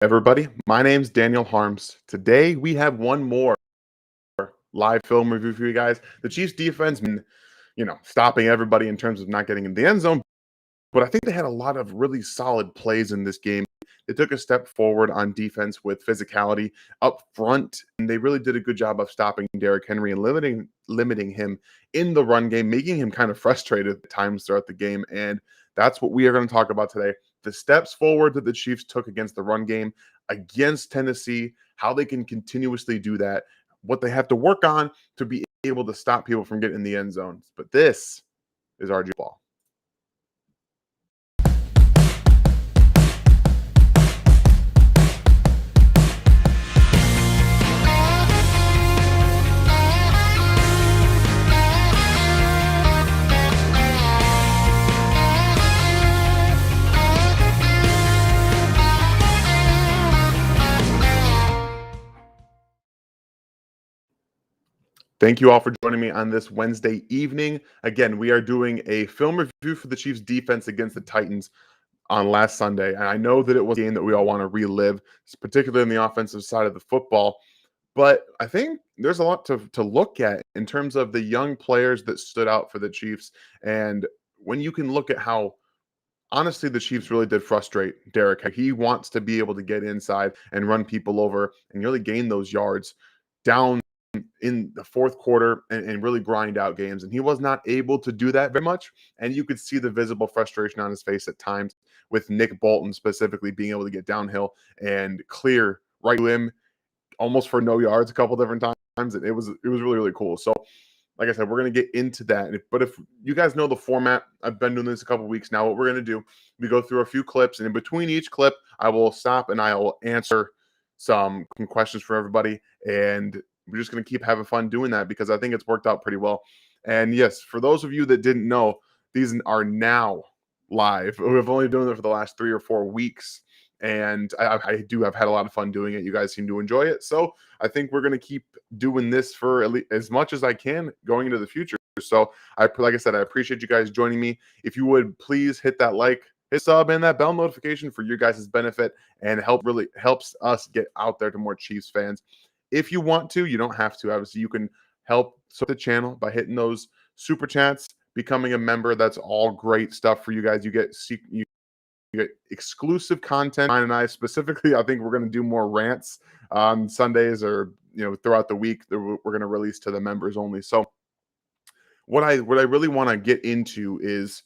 Everybody, my name's Daniel Harms. Today we have one more live film review for you guys. The Chiefs defense, stopping everybody in terms of not getting in the end zone, but I think they had a lot of really solid plays in this game. They took a step forward on defense with physicality up front, and they really did a good job of stopping Derrick Henry and limiting him in the run game, making him kind of frustrated at times throughout the game. And that's what we are going to talk about today. The steps forward that the Chiefs took against the run game against Tennessee, how they can continuously do that, what they have to work on to be able to stop people from getting in the end zones. But this is RG Ball. Thank you all for joining me on this Wednesday evening. Again, we are doing a film review for the Chiefs defense against the Titans on last Sunday. And I know that it was a game that we all want to relive, particularly on the offensive side of the football. But I think there's a lot to look at in terms of the young players that stood out for the Chiefs. And when you can look at how honestly, the Chiefs really did frustrate Derrick. He wants to be able to get inside and run people over and really gain those yards down in the fourth quarter and really grind out games. And he was not able to do that very much. And you could see the visible frustration on his face at times with Nick Bolton specifically being able to get downhill and clear right to him almost for no yards a couple different times. And it was really, really cool. So like I said, we're going to get into that. But if you guys know the format, I've been doing this a couple weeks now. What we're going to do, we go through a few clips, and in between each clip, I will stop and I will answer some questions for everybody. And we're just going to keep having fun doing that because I think it's worked out pretty well. And yes, for those of you that didn't know, these are now live. We've only been doing it for the last 3 or 4 weeks. And I have had a lot of fun doing it. You guys seem to enjoy it. So I think we're going to keep doing this for as much as I can going into the future. So like I said, I appreciate you guys joining me. If you would please hit that like, hit sub, and that bell notification for your guys' benefit, and really helps us get out there to more Chiefs fans. If you want to, you don't have to. Obviously, you can help support the channel by hitting those super chats, becoming a member. That's all great stuff for you guys. You get exclusive content. Mine and I specifically, I think we're going to do more rants on Sundays or throughout the week that we're going to release to the members only. So what I really want to get into is,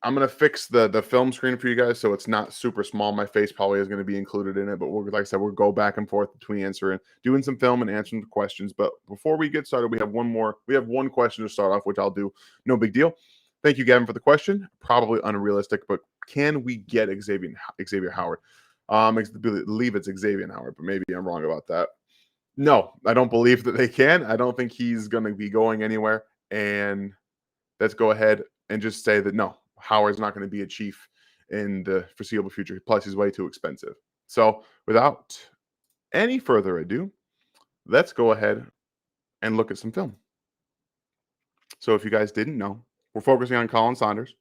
I'm going to fix the film screen for you guys so it's not super small. My face probably is going to be included in it, but like I said, we'll go back and forth between doing some film and answering the questions. But before we get started, we have one question to start off, which I'll do. No big deal. Thank you, Gavin, for the question. Probably unrealistic, but can we get Xavier Howard? I believe it's Xavier Howard, but maybe I'm wrong about that. No, I don't believe that they can. I don't think he's going to be going anywhere. And let's go ahead and just say that no, Howard's not going to be a Chief in the foreseeable future. Plus, he's way too expensive. So without any further ado, let's go ahead and look at some film. So if you guys didn't know, we're focusing on Colin Saunders.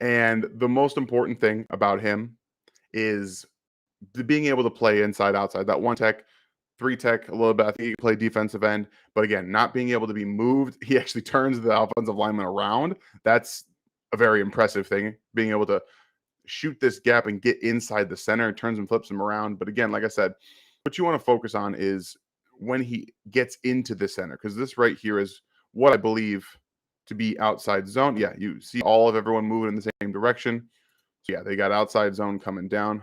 And the most important thing about him is being able to play inside, outside. That 1-tech, 3-tech, a little bit. I think he can play defensive end. But again, not being able to be moved. He actually turns the offensive lineman around. That's a very impressive thing. Being able to shoot this gap and get inside the center, turns and flips him around. But again, like I said, what you want to focus on is when he gets into the center. Because this right here is what I believe to be outside zone. Yeah, you see all of everyone moving in the same direction. So yeah, they got outside zone coming down.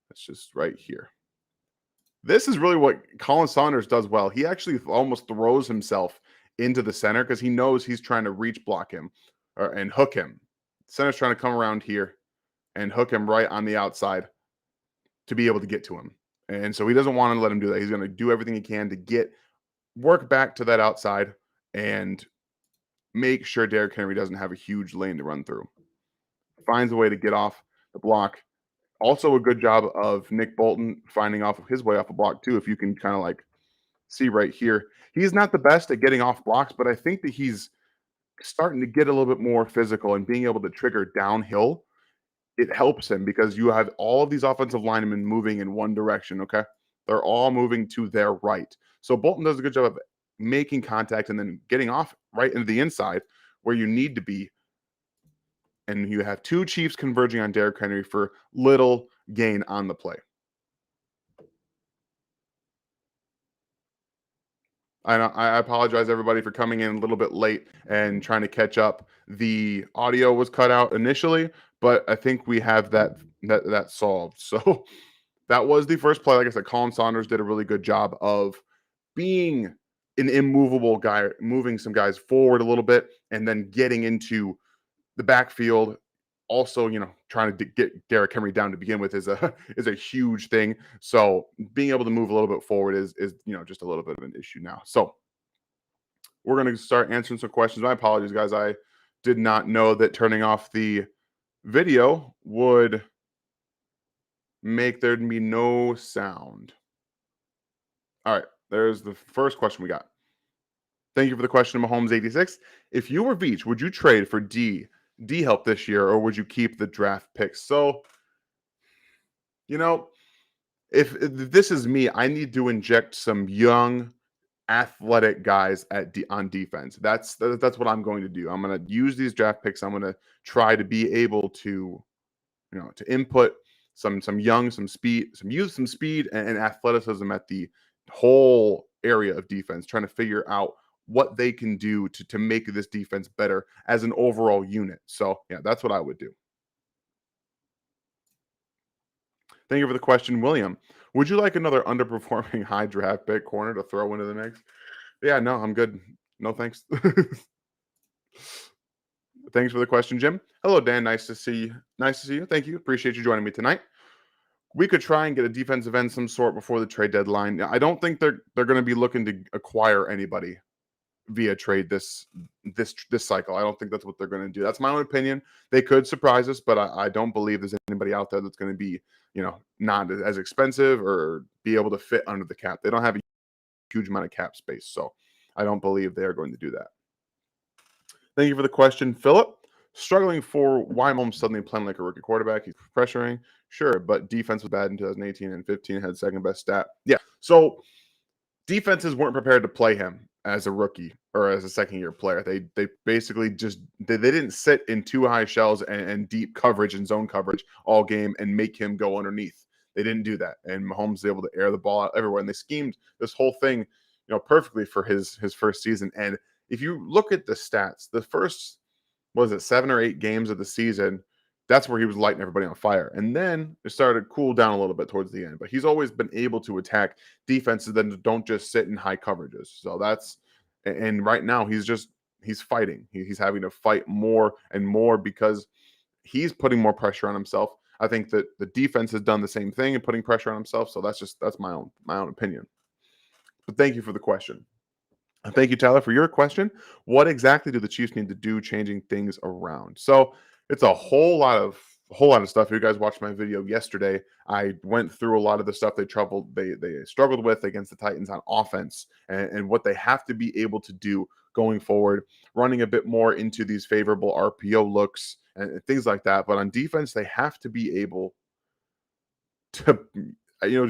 That's just right here. This is really what Colin Saunders does well. He actually almost throws himself into the center because he knows he's trying to reach block him and hook him. Center's trying to come around here and hook him right on the outside to be able to get to him. And so he doesn't want to let him do that. He's going to do everything he can to work back to that outside and make sure Derrick Henry doesn't have a huge lane to run through. Finds a way to get off the block. Also a good job of Nick Bolton finding his way off a block too. If you can kind of like see right here, he's not the best at getting off blocks, but I think that he's starting to get a little bit more physical and being able to trigger downhill it helps him because you have all of these offensive linemen moving in one direction, okay? They're all moving to their right. So Bolton does a good job of making contact and then getting off right into the inside where you need to be. And you have two Chiefs converging on Derrick Henry for little gain on the play. I apologize, everybody, for coming in a little bit late and trying to catch up. The audio was cut out initially, but I think we have that solved. So that was the first play. Like I said, Colin Saunders did a really good job of being an immovable guy, moving some guys forward a little bit, and then getting into the backfield. Also, trying to get Derrick Henry down to begin with is a is a huge thing. So being able to move a little bit forward is just a little bit of an issue now. So we're going to start answering some questions. My apologies, guys. I did not know that turning off the video would make there be no sound. All right, there's the first question we got. Thank you for the question, Mahomes86. If you were Veach, would you trade for D help this year, or would you keep the draft picks? So, you know, if this is me, I need to inject some young, athletic guys on defense. That's what I'm going to do. I'm going to use these draft picks. I'm going to try to be able to, to input some young, some speed, some youth, some speed, and athleticism at the whole area of defense, trying to figure out what they can do to make this defense better as an overall unit. So yeah, that's what I would do. Thank you for the question, William. Would you like another underperforming high draft pick corner to throw into the mix? Yeah, no, I'm good. No, thanks. Thanks for the question, Jim. Hello, Dan. Nice to see you. Nice to see you. Thank you. Appreciate you joining me tonight. We could try and get a defensive end some sort before the trade deadline. I don't think they're going to be looking to acquire anybody via trade this cycle. I don't think that's what they're going to do. That's my own opinion. They could surprise us, but I don't believe there's anybody out there that's going to be, not as expensive or be able to fit under the cap. They don't have a huge amount of cap space, so I don't believe they're going to do that. Thank you for the question, Philip. Struggling for why Mahomes suddenly playing like a rookie quarterback. He's pressuring, sure, but defense was bad in 2018 and 15. Had second best stat. Yeah, so defenses weren't prepared to play him as a rookie or as a second year player. They basically just they didn't sit in two high shells and deep coverage and zone coverage all game and make him go underneath. They didn't do that, and Mahomes was able to air the ball out everywhere. And they schemed this whole thing, perfectly for his first season. And if you look at the stats, the first, was it 7 or 8 games of the season, that's where he was lighting everybody on fire. And then it started to cool down a little bit towards the end. But he's always been able to attack defenses that don't just sit in high coverages. So and right now he's fighting. He's having to fight more and more because he's putting more pressure on himself. I think that the defense has done the same thing and putting pressure on himself. So that's my own opinion. But thank you for the question. Thank you, Tyler, for your question. What exactly do the Chiefs need to do changing things around? So it's a whole lot of stuff. If you guys watched my video yesterday, I went through a lot of the stuff they struggled with against the Titans on offense and what they have to be able to do going forward, running a bit more into these favorable RPO looks and things like that. But on defense, they have to be able to,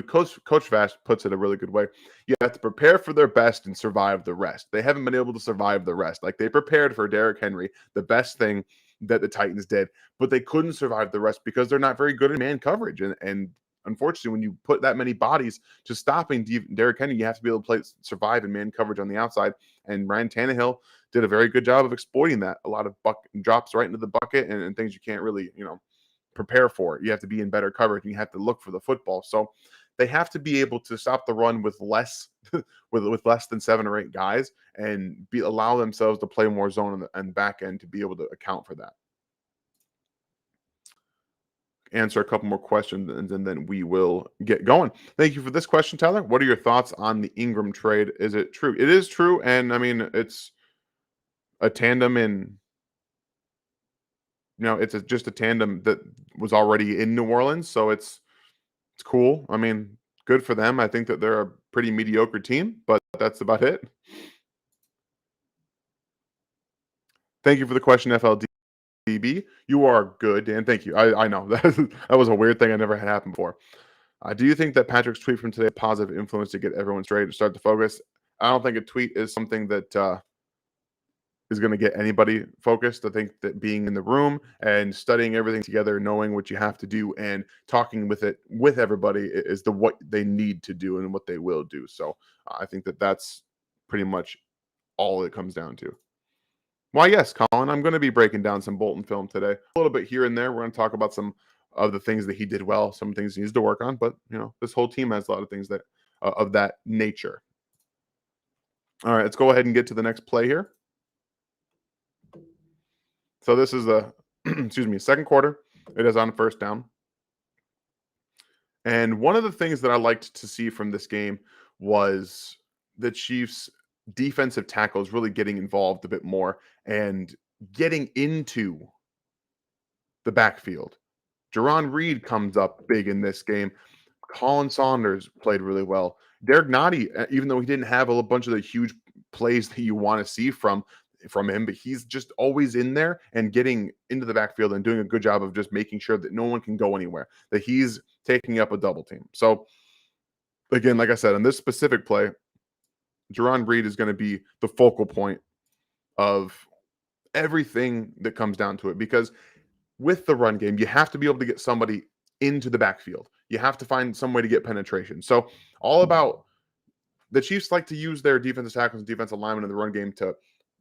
Coach Vash puts it a really good way. You have to prepare for their best and survive the rest. They haven't been able to survive the rest. Like, they prepared for Derrick Henry, the best thing that the Titans did, but they couldn't survive the rest because they're not very good in man coverage. And unfortunately, when you put that many bodies to stopping Derrick Henry, you have to be able to survive in man coverage on the outside. And Ryan Tannehill did a very good job of exploiting that. A lot of drops right into the bucket and things you can't really, prepare for it. You have to be in better coverage and you have to look for the football. So they have to be able to stop the run with less with less than 7 or 8 guys and allow themselves to play more zone on the back end to be able to account for that. Answer a couple more questions and then we will get going. Thank you for this question, Tyler. What are your thoughts on the Ingram trade? Is it true? It is true, and I mean it's a tandem in. It's just a tandem that was already in New Orleans, so it's cool. I mean, good for them. I think that they're a pretty mediocre team, but that's about it. Thank you for the question, FLD. DB, you are good, Dan. Thank you. I know that was a weird thing I never had happen before. Do you think that Patrick's tweet from today positive influence to get everyone straight and start to focus? I don't think a tweet is something that is going to get anybody focused. I think that being in the room and studying everything together, knowing what you have to do, and talking with everybody is what they need to do and what they will do. So I think that that's pretty much all it comes down to. Why, yes, Colin, I'm going to be breaking down some Bolton film today. A little bit here and there. We're going to talk about some of the things that he did well, some things he needs to work on. But, this whole team has a lot of things that of that nature. All right, let's go ahead and get to the next play here. So this is the, second quarter. It is on first down. And one of the things that I liked to see from this game was the Chiefs' defensive tackles really getting involved a bit more and getting into the backfield. Jeron Reed comes up big in this game. Colin Saunders played really well. Derek Nottie, even though he didn't have a bunch of the huge plays that you want to see from him, but he's just always in there and getting into the backfield and doing a good job of just making sure that no one can go anywhere, that he's taking up a double team. So again, like I said, on this specific play, Jeron Reed is going to be the focal point of everything that comes down to it, because with the run game, you have to be able to get somebody into the backfield. You have to find some way to get penetration. So all about the Chiefs like to use their defensive tackles and defensive linemen in the run game to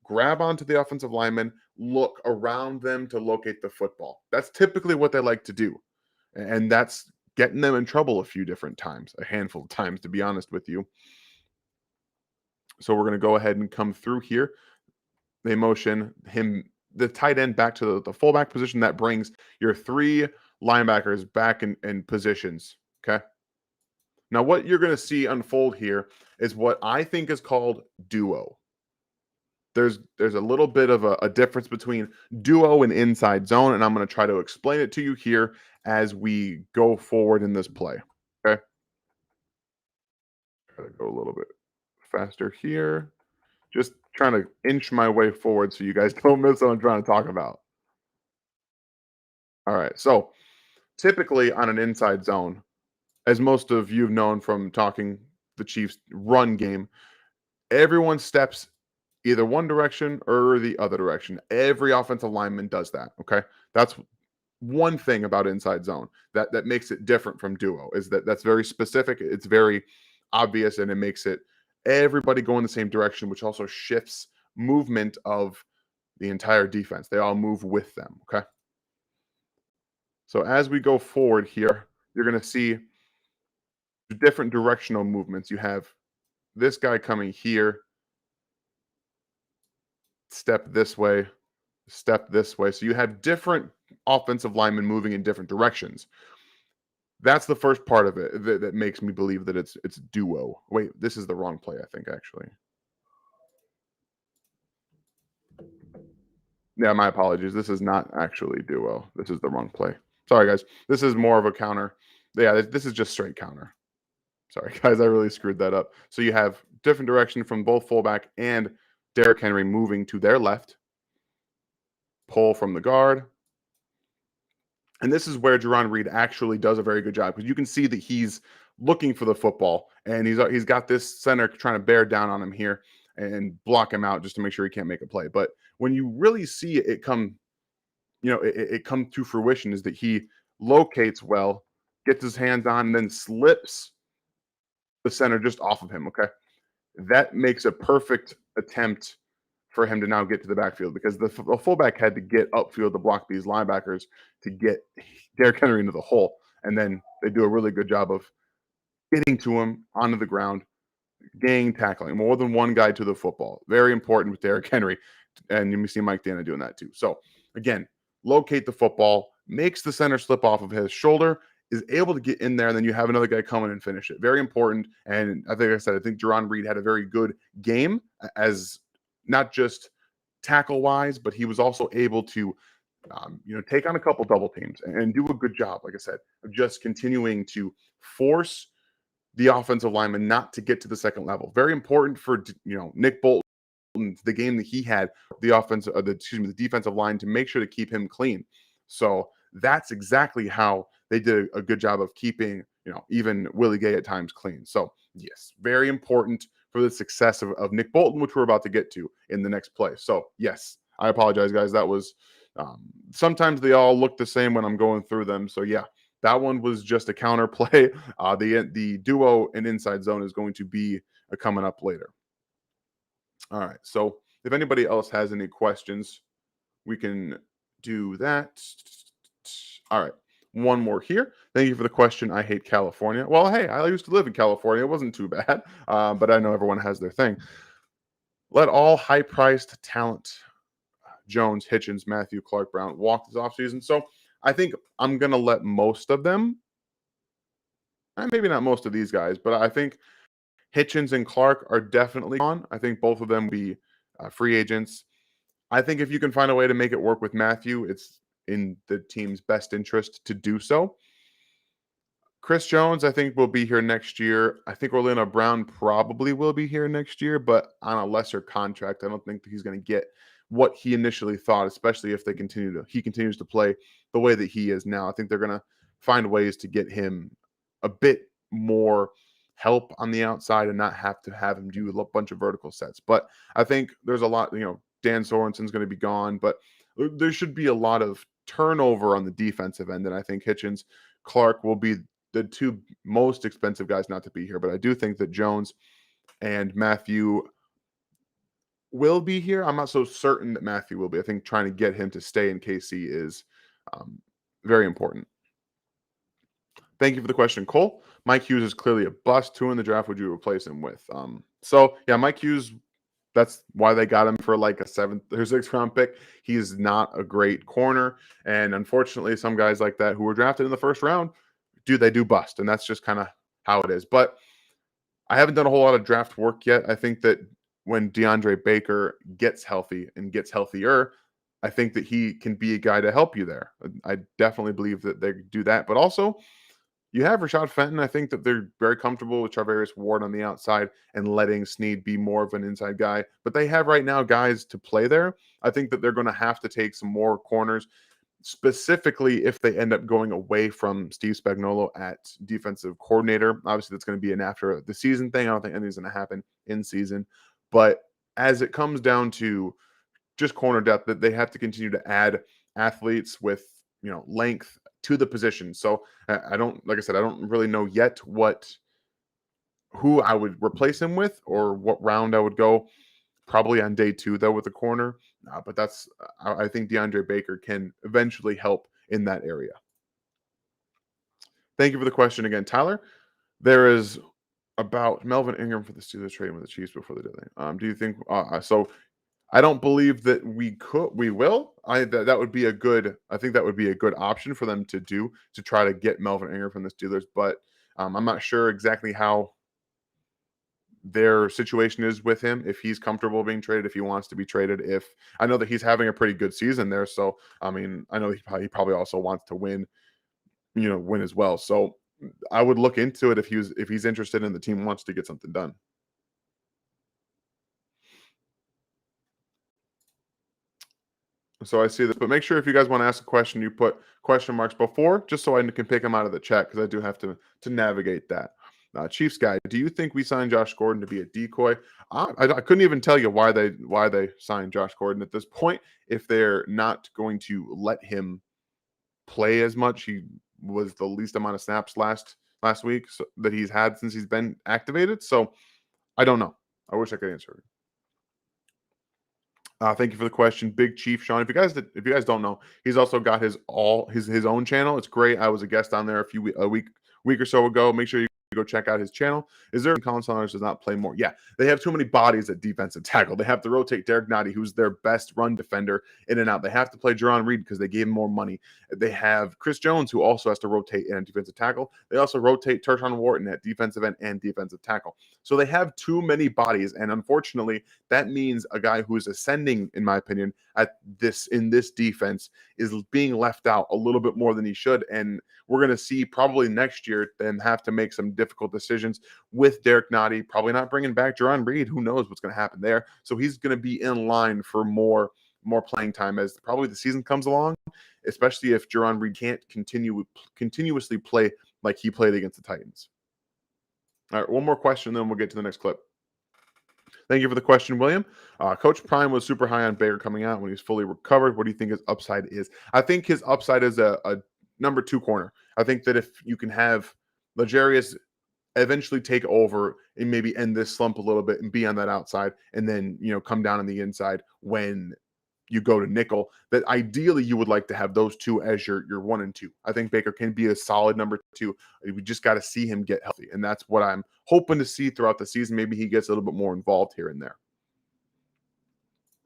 grab onto the offensive linemen, look around them to locate the football. That's typically what they like to do. And that's getting them in trouble a few different times, a handful of times, to be honest with you. So we're going to go ahead and come through here. They motion him, the tight end, back to the fullback position. That brings your three linebackers back in positions. Okay. Now, what you're going to see unfold here is what I think is called duo. There's a little bit of a difference between duo and inside zone, and I'm going to try to explain it to you here as we go forward in this play. Okay. Try to go a little bit faster here. Just trying to inch my way forward so you guys don't miss what I'm trying to talk about. All right. So typically on an inside zone, as most of you have known from talking the Chiefs run game, everyone steps either one direction or the other direction. Every offensive lineman does that. Okay. That's one thing about inside zone that makes it different from duo, is that's very specific. It's very obvious, and it makes it everybody go in the same direction, which also shifts movement of the entire defense. They all move with them. Okay. So as we go forward here, you're going to see different directional movements. You have this guy coming here, step this way, step this way. So you have different offensive linemen moving in different directions. That's the first part of it that makes me believe that it's duo. Wait, this is the wrong play, I think, actually. Yeah, my apologies. This is not actually duo. This is the wrong play. Sorry, guys. This is more of a counter. Yeah, this is just straight counter. Sorry, guys. I really screwed that up. So you have different direction from both fullback and Derrick Henry moving to their left. Pull from the guard. And this is where Jeron Reed actually does a very good job, because you can see that he's looking for the football, and he's got this center trying to bear down on him here and block him out just to make sure he can't make a play. But when you really see it come, it come to fruition, is that he locates well, gets his hands on, and then slips the center just off of him. Okay. That makes a perfect attempt for him to now get to the backfield, because the fullback had to get upfield to block these linebackers to get Derrick Henry into the hole. And then they do a really good job of getting to him onto the ground, gang tackling, more than one guy to the football. Very important with Derrick Henry. And you see Mike Dana doing that too. So again, locate the football, makes the center slip off of his shoulder, is able to get in there, and then you have another guy come in and finish it. Very important. And I think Jeron Reed had a very good game, as not just tackle wise, but he was also able to, take on a couple double teams and do a good job, like I said, of just continuing to force the offensive lineman not to get to the second level. Very important for, Nick Bolton the game that he had, the defensive line to make sure to keep him clean. So that's exactly how they did a good job of keeping, even Willie Gay at times clean. So yes, very important for the success of Nick Bolton, which we're about to get to in the next play. So yes, I apologize, guys. That was sometimes they all look the same when I'm going through them. So yeah, that one was just a counter play. The duo and inside zone is going to be coming up later. All right. So if anybody else has any questions, we can do that. All right. One more here. Thank you for the question. I hate California. Well, hey, I used to live in California. It wasn't too bad, but I know everyone has their thing. Let all high-priced talent, Jones, Hitchens, Mathieu, Clark, Brown, walk this offseason. So I think I'm going to let most of them, and maybe not most of these guys, but I think Hitchens and Clark are definitely gone. I think both of them will be free agents. I think if you can find a way to make it work with Mathieu, it's in the team's best interest to do so. Chris Jones, I think, will be here next year. I think Orlando Brown probably will be here next year, but on a lesser contract. I don't think that he's going to get what he initially thought, especially if he continues to play the way that he is now. I think they're going to find ways to get him a bit more help on the outside and not have to have him do a bunch of vertical sets. But I think there's a lot, Dan Sorensen's going to be gone, but there should be a lot of turnover on the defensive end. And I think Hitchens, Clark will be the two most expensive guys not to be here. But I do think that Jones and Mathieu will be here. I'm not so certain that Mathieu will be. I think trying to get him to stay in KC is very important. Thank you for the question, Cole. Mike Hughes is clearly a bust. Who in the draft would you replace him with? So yeah, Mike Hughes, that's why they got him for like a 7th or 6th round pick. He's not a great corner. And unfortunately, some guys like that who were drafted in the 1st round, they do bust. And that's just kind of how it is. But I haven't done a whole lot of draft work yet. I think that when DeAndre Baker gets healthy and gets healthier, I think that he can be a guy to help you there. I definitely believe that they do that. But also, you have Rashad Fenton. I think that they're very comfortable with Charvarius Ward on the outside and letting Snead be more of an inside guy. But they have right now guys to play there. I think that they're going to have to take some more corners, specifically if they end up going away from Steve Spagnuolo at defensive coordinator. Obviously, that's going to be an after the season thing. I don't think anything's going to happen in season. But as it comes down to just corner depth, that they have to continue to add athletes with length to the position. So I don't really know yet who I would replace him with or what round I would go. Probably on day 2 though with the corner. But I think DeAndre Baker can eventually help in that area. Thank you for the question again, Tyler. There is about Melvin Ingram for the Steelers trading with the Chiefs before the deadline. Do you think so? I don't believe that we will. I think that would be a good option for them to do, to try to get Melvin Ingram from the Steelers. But I'm not sure exactly how their situation is with him, if he's comfortable being traded, if he wants to be traded. If I know that he's having a pretty good season there. So, I mean, I know he probably also wants to win as well. So I would look into it if he's interested and the team wants to get something done. So I see this, but make sure if you guys want to ask a question, you put question marks before, just so I can pick them out of the chat, because I do have to navigate that. Chiefs guy, do you think we signed Josh Gordon to be a decoy? I couldn't even tell you why they signed Josh Gordon at this point. If they're not going to let him play as much, he was the least amount of snaps last week that he's had since he's been activated. So I don't know. I wish I could answer it. Thank you for the question, Big Chief Sean. If you guys don't know, he's also got his own channel. It's great. I was a guest on there a week or so ago. Make sure you go check out his channel. Is there Colin Saunders does not play more? Yeah, they have too many bodies at defensive tackle. They have to rotate Derek Nottie, who's their best run defender, in and out. They have to play Jeron Reed because they gave him more money. They have Chris Jones, who also has to rotate in defensive tackle. They also rotate Tershawn Wharton at defensive end and defensive tackle. So they have too many bodies, and unfortunately, that means a guy who is ascending, in my opinion, in this defense is being left out a little bit more than he should. And we're going to see probably next year them have to make some difficult decisions with Derek Nottie, probably not bringing back Jeron Reed. Who knows what's going to happen there? So he's going to be in line for more playing time as probably the season comes along, especially if Jeron Reed can't continuously play like he played against the Titans. All right, one more question, then we'll get to the next clip. Thank you for the question, William. Coach Prime was super high on Baker coming out when he's fully recovered. What do you think his upside is? I think his upside is a number 2 corner. I think that if you can have L'Jarius eventually take over and maybe end this slump a little bit and be on that outside, and then come down on the inside when you go to nickel, that ideally you would like to have those two as your 1 and 2. I think Baker can be a solid number 2. We just got to see him get healthy, and that's what I'm hoping to see throughout the season. Maybe he gets a little bit more involved here and there.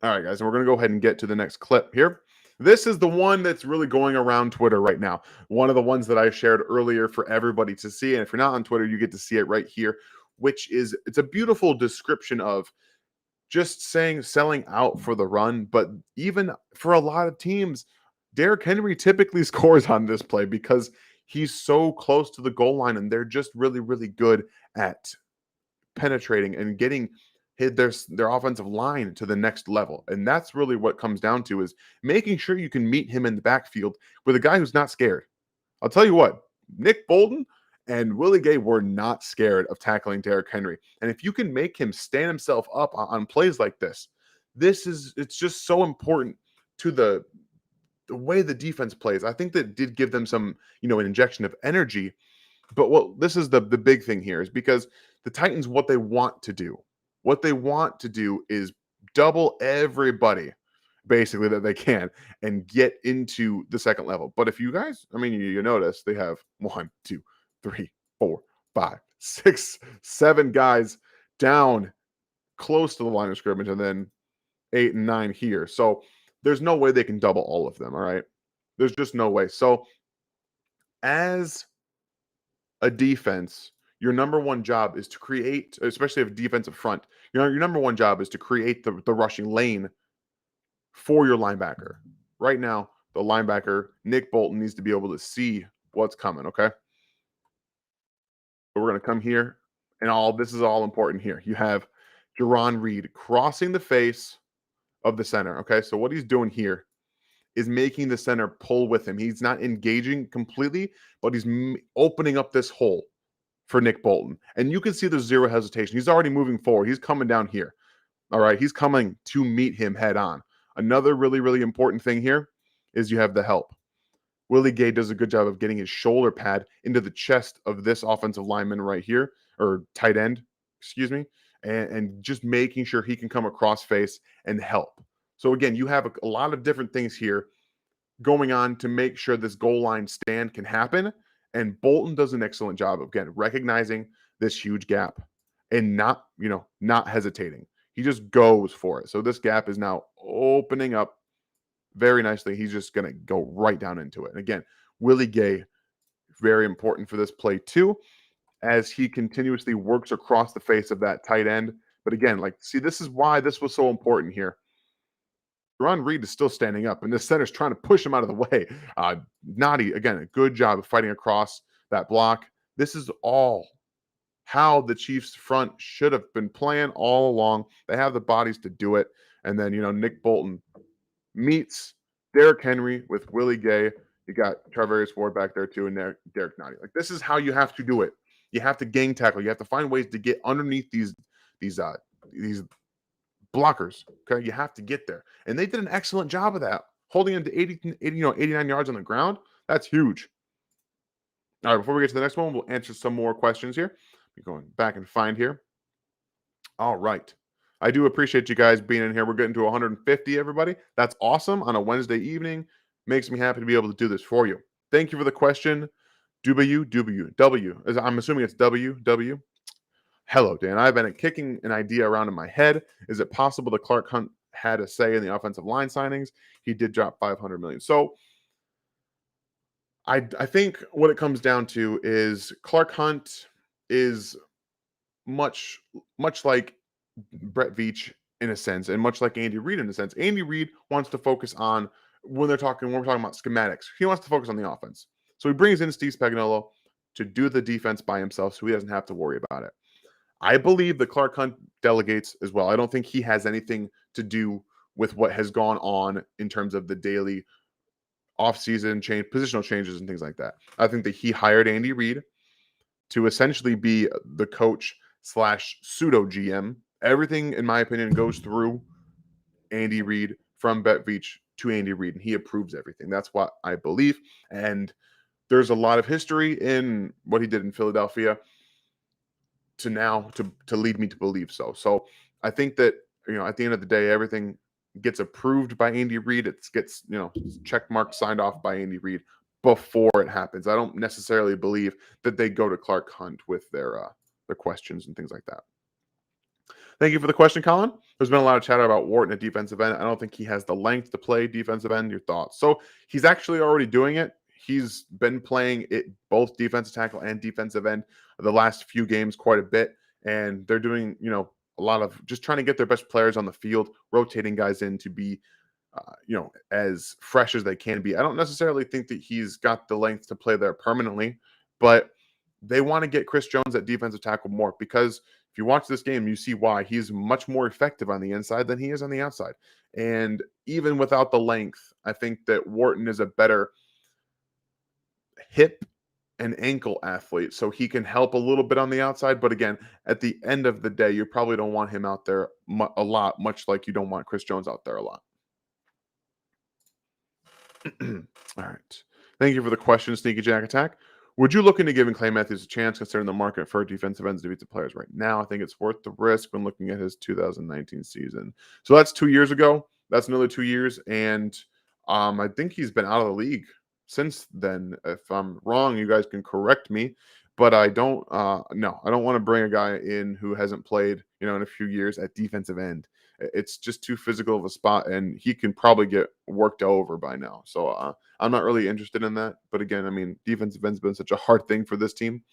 All right, guys, and we're going to go ahead and get to the next clip here. This is the one that's really going around Twitter right now. One of the ones that I shared earlier for everybody to see, and if you're not on Twitter, you get to see it right here, which is, it's a beautiful description of just selling out for the run. But even for a lot of teams, Derrick Henry typically scores on this play because he's so close to the goal line, and they're just really, really good at penetrating and getting their offensive line to the next level. And that's really what comes down to, is making sure you can meet him in the backfield with a guy who's not scared. I'll tell you what, Nick Bolton and Willie Gay were not scared of tackling Derrick Henry. And if you can make him stand himself up on plays like this, it's just so important to the way the defense plays. I think that did give them some, an injection of energy. But this is the big thing here, is because the Titans, what they want to do is double everybody basically that they can and get into the second level. But if you guys, you notice they have 1, 2, 3, 4, 5, 6, 7 guys down close to the line of scrimmage, and then 8 and 9 here. So there's no way they can double all of them. All right. There's just no way. So as a defense, your number one job is to create, especially if defensive front, your number one job is to create the rushing lane for your linebacker. Right now, the linebacker, Nick Bolton, needs to be able to see what's coming, okay? So we're going to come here, and this is all important here. You have Jeron Reed crossing the face of the center, okay? So what he's doing here is making the center pull with him. He's not engaging completely, but he's opening up this hole for Nick Bolton. And you can see there's zero hesitation. He's already moving forward. He's coming down here. All right. He's coming to meet him head on. Another really, really important thing here is you have the help. Willie Gay does a good job of getting his shoulder pad into the chest of this offensive lineman right here, or tight end, excuse me, and just making sure he can come across face and help. So again, you have a lot of different things here going on to make sure this goal line stand can happen. And Bolton does an excellent job of, again, recognizing this huge gap and not hesitating. He just goes for it. So this gap is now opening up very nicely. He's just going to go right down into it. And again, Willie Gay, very important for this play too, as he continuously works across the face of that tight end. But again, see, this is why this was so important here. Jeron Reed is still standing up, and the center's trying to push him out of the way. Nottie, again, a good job of fighting across that block. This is all how the Chiefs front should have been playing all along. They have the bodies to do it. And then, Nick Bolton meets Derrick Henry with Willie Gay. You got Charvarius Ward back there too, and Derek Nottie. This is how you have to do it. You have to gang tackle. You have to find ways to get underneath these blockers. Okay, you have to get there, and they did an excellent job of that, holding him to 89 yards on the ground. That's huge. All right, before we get to the next one, we'll answer some more questions here. We're going back and find here. All right, I do appreciate you guys being in here. We're getting to 150, everybody. That's awesome on a Wednesday evening. Makes me happy to be able to do this for you. Thank you for the question. W. I'm assuming it's W. Hello, Dan. I've been kicking an idea around in my head. Is it possible that Clark Hunt had a say in the offensive line signings? He did drop $500 million. So I think what it comes down to is Clark Hunt is much like Brett Veach in a sense, and much like Andy Reid in a sense. Andy Reid wants to focus on when we're talking about schematics. He wants to focus on the offense. So he brings in Steve Spagnuolo. to do the defense by himself so he doesn't have to worry about it. I believe that Clark Hunt delegates as well. I don't think he has anything to do with what has gone on in terms of the daily offseason change, positional changes and things like that. I think that he hired Andy Reid to essentially be the coach slash pseudo GM. Everything, in my opinion, goes through Andy Reid from Betvich to Andy Reid, and he approves everything. That's what I believe. And there's a lot of history in what he did in Philadelphia to now to lead me to believe so. So I think that, at the end of the day, everything gets approved by Andy Reid. It gets, check mark signed off by Andy Reid before it happens. I don't necessarily believe that they go to Clark Hunt with their questions and things like that. Thank you for the question, Colin. There's been a lot of chatter about Wharton at defensive end. I don't think he has the length to play defensive end. Your thoughts? So he's actually already doing it. He's been playing it both defensive tackle and defensive end the last few games quite a bit. And they're doing, a lot of just trying to get their best players on the field, rotating guys in to be, as fresh as they can be. I don't necessarily think that he's got the length to play there permanently, but they want to get Chris Jones at defensive tackle more because if you watch this game, you see why he's much more effective on the inside than he is on the outside. And even without the length, I think that Wharton is a better hip and ankle athlete, so he can help a little bit on the outside. But again, at the end of the day, you probably don't want him out there a lot, much like you don't want Chris Jones out there a lot. All right. Thank you for the question, Sneaky Jack Attack. Would you look into giving Clay Matthews a chance considering the market for defensive ends to beat the players right now? I think it's worth the risk when looking at his 2019 season. So that's 2 years ago. That's another 2 years. And I think he's been out of the league since then. If I'm wrong, you guys can correct me. But I don't no, I don't want to bring a guy in who hasn't played, in a few years at defensive end. It's just too physical of a spot, and he can probably get worked over by now. So I'm not really interested in that. But again, I mean, defensive end's been such a hard thing for this team.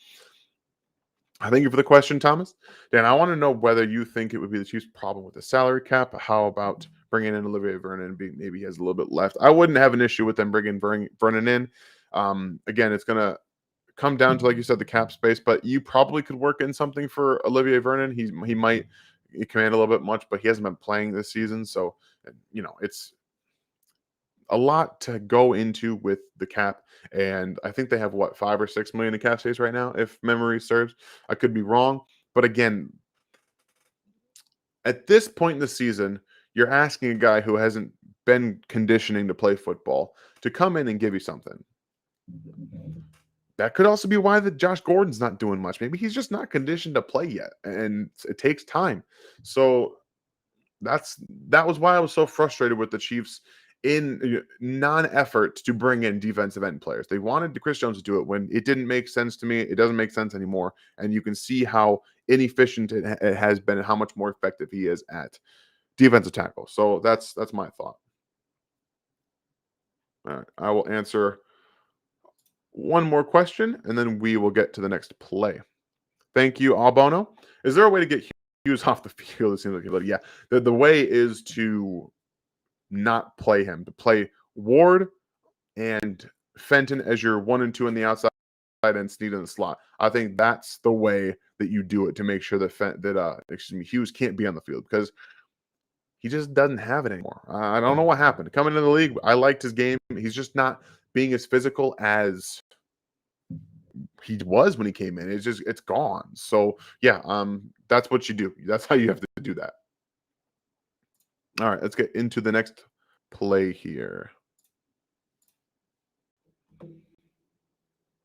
I thank you for the question, Thomas. Dan, I want to know whether you think it would be the Chiefs' problem with the salary cap. How about bringing in Olivier Vernon? Maybe he has a little bit left. I wouldn't have an issue with them bringing Vernon in. Again, it's going to come down to, like you said, the cap space, but you probably could work in something for Olivier Vernon. He might command a little bit much, but he hasn't been playing this season. So, it's a lot to go into with the cap. And I think they have 5 or 6 million in cap space right now, if memory serves. I could be wrong. But again, at this point in the season, you're asking a guy who hasn't been conditioning to play football to come in and give you something. That could also be why Josh Gordon's not doing much. Maybe he's just not conditioned to play yet, and it takes time. So that was why I was so frustrated with the Chiefs in non-effort to bring in defensive end players. They wanted Chris Jones to do it when it didn't make sense to me. It doesn't make sense anymore, and you can see how inefficient it has been and how much more effective he is at defensive tackle. So that's my thought. All right, I will answer one more question, and then we will get to the next play. Thank you, Albono. Is there a way to get Hughes off the field? It seems like, yeah. The way is to not play him, to play Ward and Fenton as your 1 and 2 on the outside and Snead in the slot. I think that's the way that you do it to make sure that Hughes can't be on the field because he just doesn't have it anymore. I don't know what happened. Coming into the league, I liked his game. He's just not being as physical as he was when he came in. It's gone. So yeah, that's what you do. That's how you have to do that. All right, let's get into the next play here.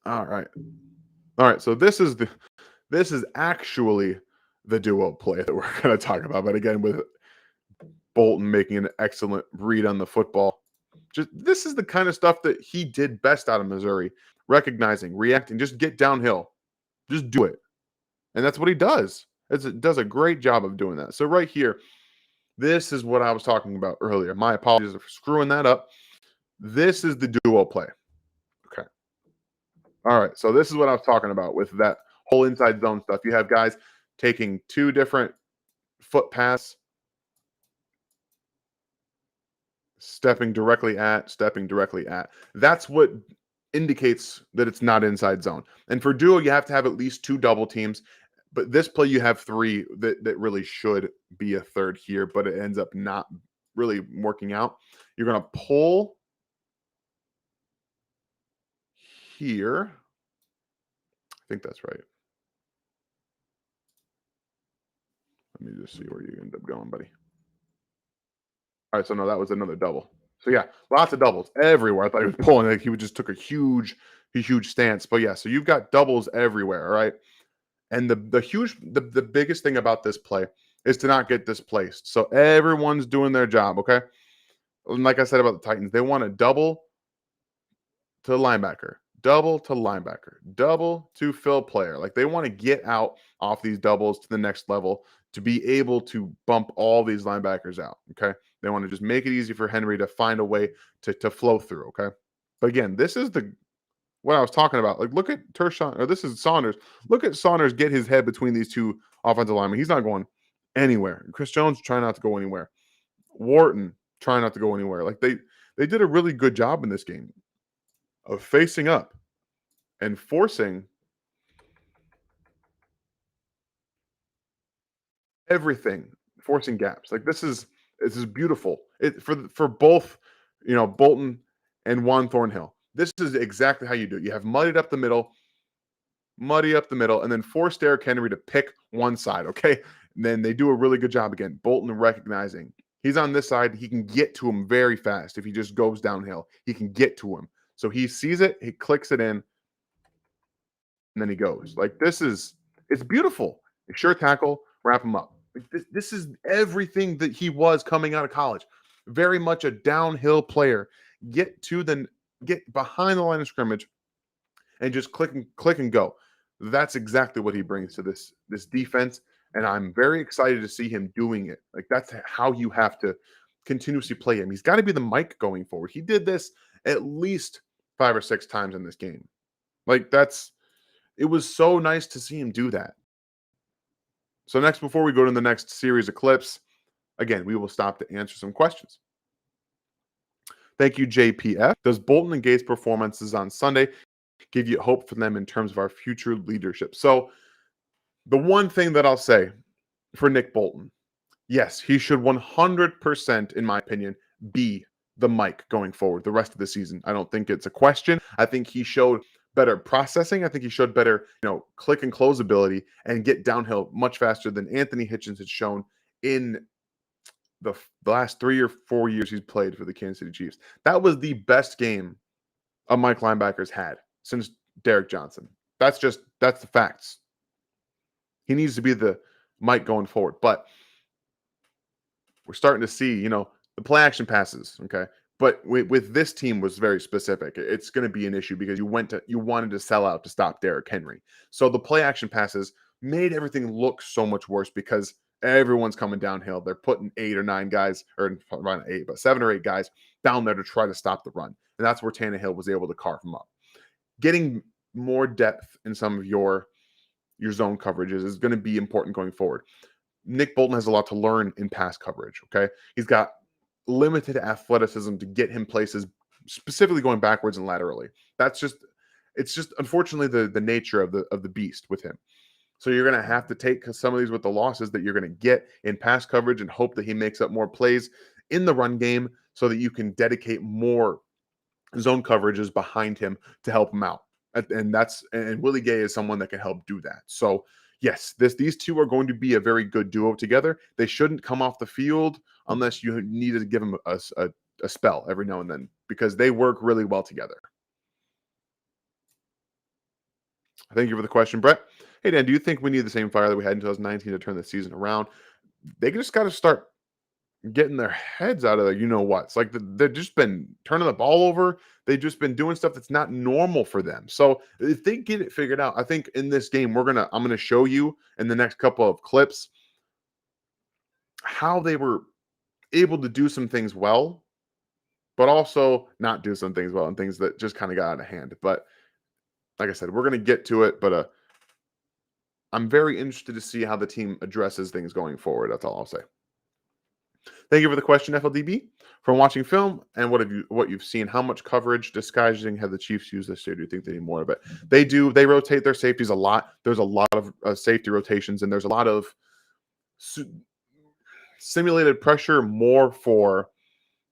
All right. So this is actually the duo play that we're going to talk about. But again, with Bolton making an excellent read on the football. This is the kind of stuff that he did best out of Missouri. Recognizing, reacting, just get downhill. Just do it. And that's what he does. It does a great job of doing that. So right here, this is what I was talking about earlier. My apologies for screwing that up. This is the duo play. Okay. All right. So this is what I was talking about with that whole inside zone stuff. You have guys taking 2 different foot pass, stepping directly at. That's what indicates that it's not inside zone. And for duo, you have to have at least 2 double teams. But this play, you have 3 that really should be a third here, but it ends up not really working out. You're going to pull here. I think that's right. Let me just see where you end up going, buddy. All right, so no, that was another double. So yeah, lots of doubles everywhere. I thought he was pulling like he would just took a huge stance. But yeah, so you've got doubles everywhere, all right? And the biggest thing about this play is to not get displaced. So everyone's doing their job, okay? And like I said about the Titans, they want to double to linebacker, double to linebacker, double to fill player. Like they want to get out off these doubles to the next level to be able to bump all these linebackers out. Okay. They want to just make it easy for Henry to find a way to flow through. Okay. But again, this is the what I was talking about. Like, look at Tershon, or this is Saunders. Look at Saunders get his head between these two offensive linemen. He's not going anywhere. Chris Jones trying not to go anywhere. Wharton trying not to go anywhere. Like they did a really good job in this game of facing up and forcing everything, forcing gaps. Like this is beautiful. It for both, Bolton and Juan Thornhill. This is exactly how you do it. You have muddy up the middle, and then force Derrick Henry to pick one side. Okay, and then they do a really good job again. Bolton recognizing he's on this side, he can get to him very fast if he just goes downhill. He can get to him. So he sees it, he clicks it in, and then he goes. Like it's beautiful. Sure tackle, wrap him up. Like this is everything that he was coming out of college. Very much a downhill player. Get behind the line of scrimmage and just click and go. That's exactly what he brings to this defense, and I'm very excited to see him doing it. Like that's how you have to continuously play him. He's got to be the Mike going forward. He did this at least 5 or 6 times in this game. Like it was so nice to see him do that. So next, before we go to the next series of clips, again, we will stop to answer some questions. Thank you, JPF. Does Bolton and Gates' performances on Sunday give you hope for them in terms of our future leadership? So the one thing that I'll say for Nick Bolton, yes, he should 100%, in my opinion, be the Mike going forward the rest of the season. I don't think it's a question. I think he showed better processing. I think he showed better, click and close ability and get downhill much faster than Anthony Hitchens had shown in the last 3 or 4 years he's played for the Kansas City Chiefs. That was the best game a Mike linebackers had since Derek Johnson. That's the facts. He needs to be the Mike going forward. But we're starting to see, the play action passes, okay? But with this team was very specific. It's going to be an issue because you wanted to sell out to stop Derrick Henry. So the play action passes made everything look so much worse because everyone's coming downhill. They're putting 8 or 9 guys, or not 8, but 7 or 8 guys down there to try to stop the run. And that's where Tannehill was able to carve them up. Getting more depth in some of your zone coverages is going to be important going forward. Nick Bolton has a lot to learn in pass coverage, okay? He's got limited athleticism to get him places, specifically going backwards and laterally. It's just unfortunately the nature of the beast with him. So you're going to have to take some of these with the losses that you're going to get in pass coverage and hope that he makes up more plays in the run game so that you can dedicate more zone coverages behind him to help him out. And Willie Gay is someone that can help do that. So yes, these two are going to be a very good duo together. They shouldn't come off the field unless you needed to give them a spell every now and then because they work really well together. Thank you for the question, Brett. Hey, Dan, do you think we need the same fire that we had in 2019 to turn the season around? They just got to start getting their heads out of there. You know what? It's like they've just been turning the ball over. They've just been doing stuff that's not normal for them. So if they get it figured out, I think in this game I'm gonna show you in the next couple of clips how they were able to do some things well, but also not do some things well and things that just kind of got out of hand. But like I said, we're gonna get to it. But I'm very interested to see how the team addresses things going forward. That's all I'll say. Thank you for the question, FLDB. From watching film and what you've seen, how much coverage disguising have the Chiefs used this year? Do you think they need more of it? They do. They rotate their safeties a lot. There's a lot of safety rotations, and there's a lot of simulated pressure more for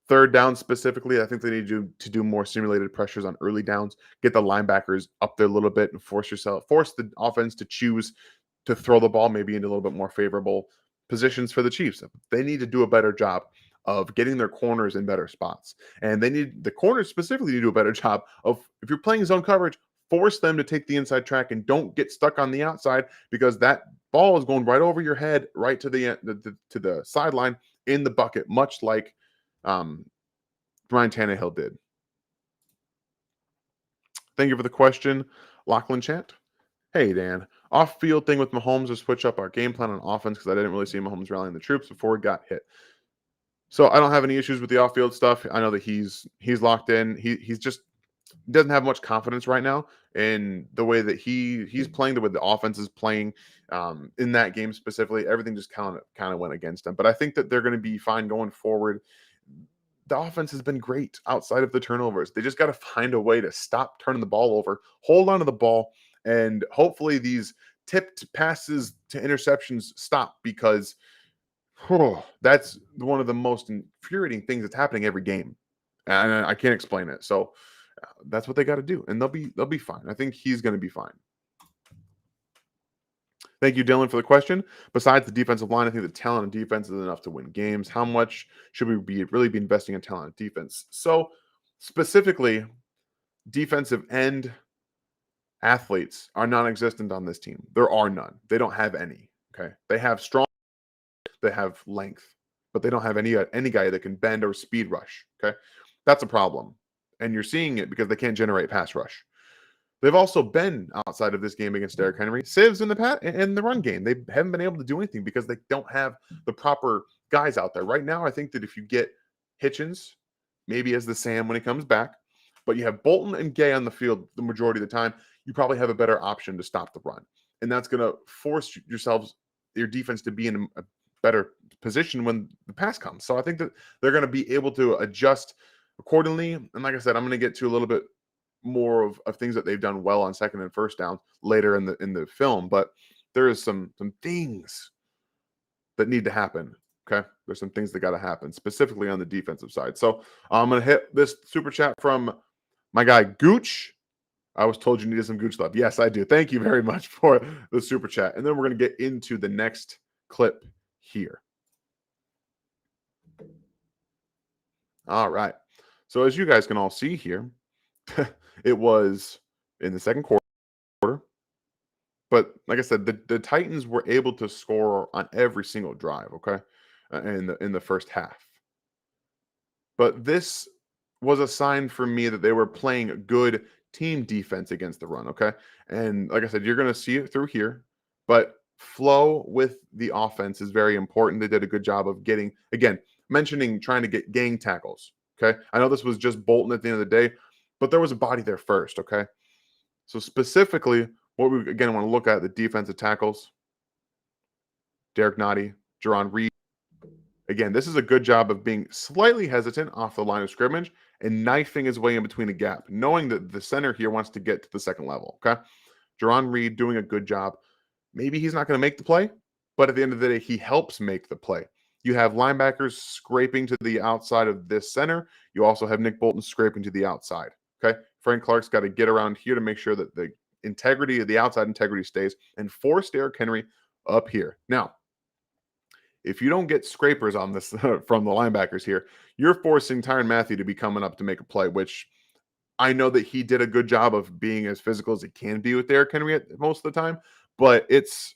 third down specifically. I think they need to do more simulated pressures on early downs, get the linebackers up there a little bit, and force the offense to choose to throw the ball maybe into a little bit more favorable positions for the Chiefs. They need to do a better job of getting their corners in better spots. And the corners specifically need to do a better job of, if you're playing zone coverage, force them to take the inside track and don't get stuck on the outside, because that ball is going right over your head, right to the sideline in the bucket, much like Ryan Tannehill did. Thank you for the question, Lachlan Chant. Hey, Dan. Off-field thing with Mahomes to switch up our game plan on offense, because I didn't really see Mahomes rallying the troops before he got hit. So I don't have any issues with the off-field stuff. I know that he's locked in. He's just doesn't have much confidence right now in the way that he's playing, the way the offense is playing in that game specifically. Everything just kind of went against him. But I think that they're going to be fine going forward. The offense has been great outside of the turnovers. They just got to find a way to stop turning the ball over, hold on to the ball, and hopefully these tipped passes to interceptions stop, because that's one of the most infuriating things that's happening every game, and I can't explain it. So that's what they got to do, and they'll be fine. I think he's going to be fine. Thank you, Dylan, for the question. Besides the defensive line, I think the talent and defense is enough to win games. How much should we really be investing in talent and defense? So specifically, defensive end athletes are non-existent on this team. There are none. They don't have any. Okay, they have strong, they have length, but they don't have any guy that can bend or speed rush. Okay, that's a problem, and you're seeing it because they can't generate pass rush. They've also been, outside of this game against Derrick Henry, sieves in the run game. They haven't been able to do anything because they don't have the proper guys out there right now. I think that if you get Hitchens, maybe as the Sam when he comes back, but you have Bolton and Gay on the field the majority of the time, you probably have a better option to stop the run. And that's going to force your defense to be in a better position when the pass comes. So I think that they're going to be able to adjust accordingly. And like I said, I'm going to get to a little bit more of things that they've done well on second and first down later in the film. But there is some things that need to happen. Okay. There's some things that got to happen specifically on the defensive side. So I'm going to hit this super chat from my guy Gooch. I was told you needed some Gooch love. Yes, I do. Thank you very much for the super chat. And then we're going to get into the next clip here. All right. So as you guys can all see here, it was in the second quarter. But like I said, the Titans were able to score on every single drive, okay, in the first half. But this was a sign for me that they were playing good team defense against the run, okay? And like I said, you're going to see it through here. But flow with the offense is very important. They did a good job of trying to get gang tackles, okay? I know this was just Bolton at the end of the day, but there was a body there first, okay? So specifically, what we, again, want to look at, the defensive tackles, Derek Nottie, Jeron Reed. Again, this is a good job of being slightly hesitant off the line of scrimmage and knifing his way in between a gap, knowing that the center here wants to get to the second level, okay? Jeron Reed doing a good job. Maybe he's not going to make the play, but at the end of the day, he helps make the play. You have linebackers scraping to the outside of this center. You also have Nick Bolton scraping to the outside, okay? Frank Clark's got to get around here to make sure that the integrity of the outside integrity stays and force Derrick Henry up here. Now, if you don't get scrapers on this from the linebackers here, you're forcing Tyrann Mathieu to be coming up to make a play, which I know that he did a good job of being as physical as he can be with Derrick Henry most of the time, but it's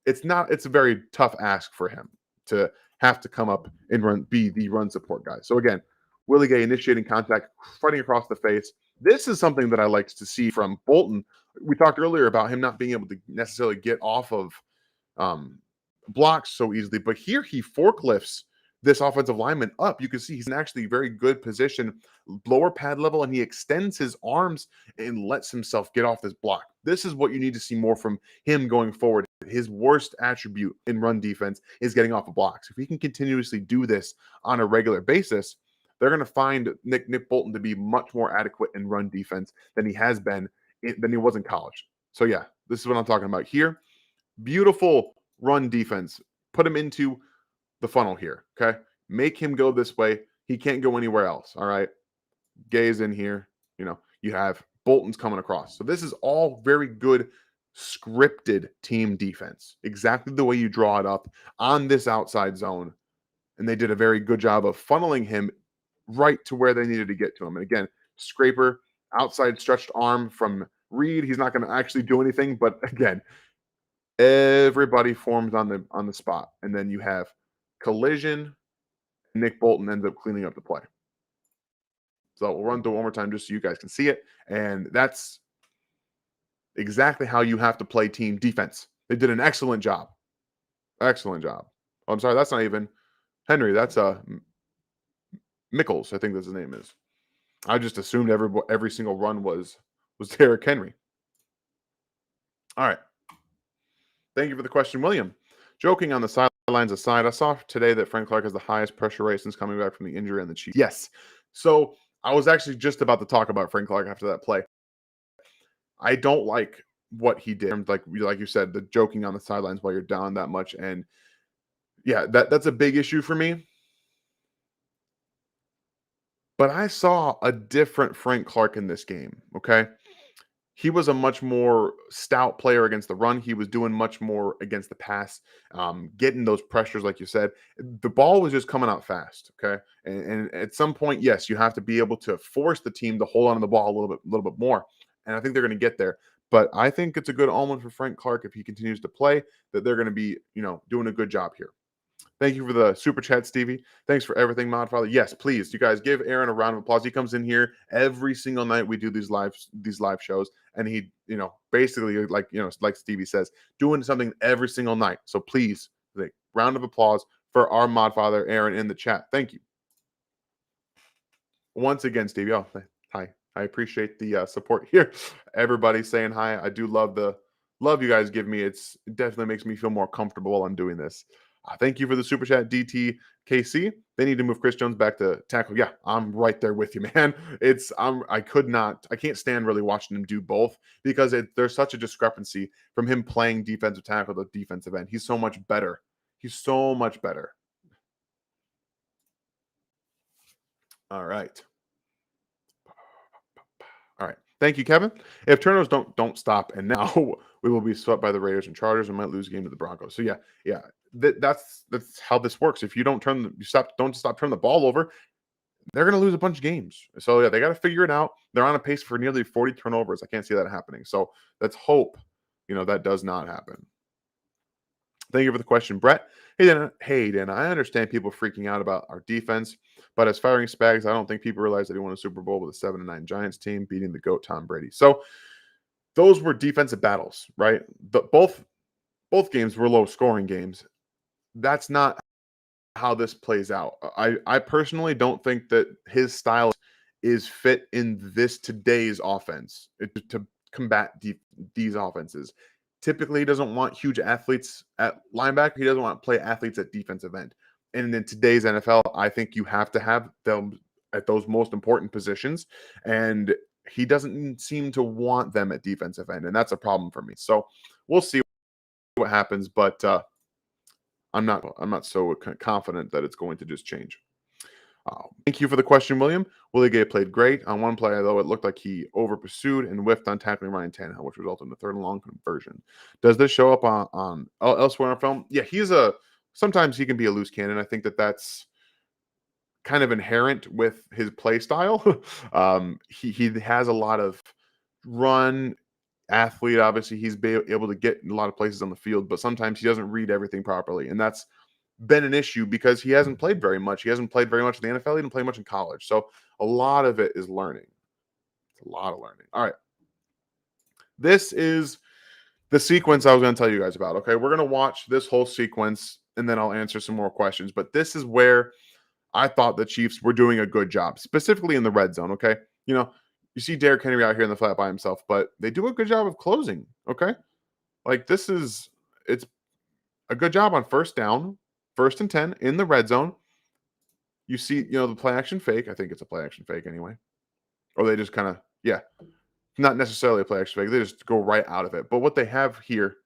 a very tough ask for him to have to come up and be the run support guy. So again, Willie Gay initiating contact, fighting across the face. This is something that I liked to see from Bolton. We talked earlier about him not being able to necessarily get off of blocks so easily, but here he forklifts this offensive lineman up. You can see he's in actually very good position, lower pad level, and he extends his arms and lets himself get off this block. This is what you need to see more from him going forward. his worst attribute in run defense is getting off of blocks. If he can continuously do this on a regular basis, they're going to find Nick Bolton to be much more adequate in run defense than he has been than he was in college. So yeah, this is what I'm talking about here. Beautiful run defense. Put him into the funnel here. Okay, make him go this way. He can't go anywhere else. All right, Gay's in here. You have Bolton's coming across. So this is all very good scripted team defense, exactly the way you draw it up on this outside zone. And they did a very good job of funneling him right to where they needed to get to him. And again, scraper, outside stretched arm from Reed. He's not going to actually do anything, but again, everybody forms on the spot. And then you have collision. Nick Bolton ends up cleaning up the play. So we'll run through it one more time just so you guys can see it. And that's exactly how you have to play team defense. They did an excellent job. Excellent job. Oh, I'm sorry, that's not even Henry. That's Mickles, I think that's his name is. I just assumed every single run was Derrick Henry. All right. Thank you for the question, William. Joking on the sidelines aside, I saw today that Frank Clark has the highest pressure rate since coming back from the injury on the Chiefs. Yes. So I was actually just about to talk about Frank Clark after that play. I don't like what he did. Like you said, the joking on the sidelines while you're down that much. And yeah, that's a big issue for me. But I saw a different Frank Clark in this game, okay? He was a much more stout player against the run. He was doing much more against the pass, getting those pressures, like you said. The ball was just coming out fast, okay? And at some point, yes, you have to be able to force the team to hold on to the ball a little bit more. And I think they're going to get there. But I think it's a good omen for Frank Clark if he continues to play, that they're going to be, doing a good job here. Thank you for the super chat, Stevie. Thanks for everything, Modfather. Yes, please, you guys give Aaron a round of applause. He comes in here every single night. We do these live shows, and he, basically like Stevie says, doing something every single night. So please, round of applause for our Modfather, Aaron, in the chat. Thank you once again, Stevie. Oh, hi. I appreciate the support here. Everybody saying hi. I do love you guys give me. It definitely makes me feel more comfortable while I'm doing this. Thank you for the super chat, DTKC. They need to move Chris Jones back to tackle. Yeah, I'm right there with you, man. I can't stand really watching him do both because there's such a discrepancy from him playing defensive tackle to defensive end. He's so much better. All right. Thank you, Kevin. If turnovers don't stop, and now we will be swept by the Raiders and Chargers and might lose a game to the Broncos. So yeah. That's how this works. If you don't stop turning the ball over, they're going to lose a bunch of games. So yeah, they got to figure it out. They're on a pace for nearly 40 turnovers. I can't see that happening. So let's hope that does not happen. Thank you for the question, Brett. Hey, Dan, I understand people freaking out about our defense, but as firing Spags, I don't think people realize that he won a Super Bowl with a 7-9 Giants team beating the GOAT Tom Brady. So those were defensive battles, right? Both games were low-scoring games. That's not how this plays out. I personally don't think that his style is fit in today's offense to combat these offenses. Typically, he doesn't want huge athletes at linebacker. He doesn't want to play athletes at defensive end. And in today's NFL, I think you have to have them at those most important positions. And he doesn't seem to want them at defensive end. And that's a problem for me. So we'll see what happens. But I'm not so confident that it's going to just change. Thank you for the question, William. Willie Gay played great. On one play, though, it looked like he over-pursued and whiffed on tackling Ryan Tannehill, which resulted in a 3rd and long conversion. Does this show up on elsewhere in film? Yeah, sometimes he can be a loose cannon. I think that's kind of inherent with his play style. He has a lot of run athlete. Obviously, he's able to get in a lot of places on the field, but sometimes he doesn't read everything properly, and that's been an issue because he hasn't played very much. He hasn't played very much in the NFL. He didn't play much in college. So a lot of it is learning. It's a lot of learning. All right. This is the sequence I was going to tell you guys about. Okay. We're going to watch this whole sequence and then I'll answer some more questions. But this is where I thought the Chiefs were doing a good job, specifically in the red zone. Okay. You see Derrick Henry out here in the flat by himself, but they do a good job of closing. Okay. Like this is it's a good job on first down, 1st and 10 in the red zone. You see, the play action fake. I think it's a play action fake anyway. Or they just kind of, yeah, not necessarily a play action fake. They just go right out of it. But what they have here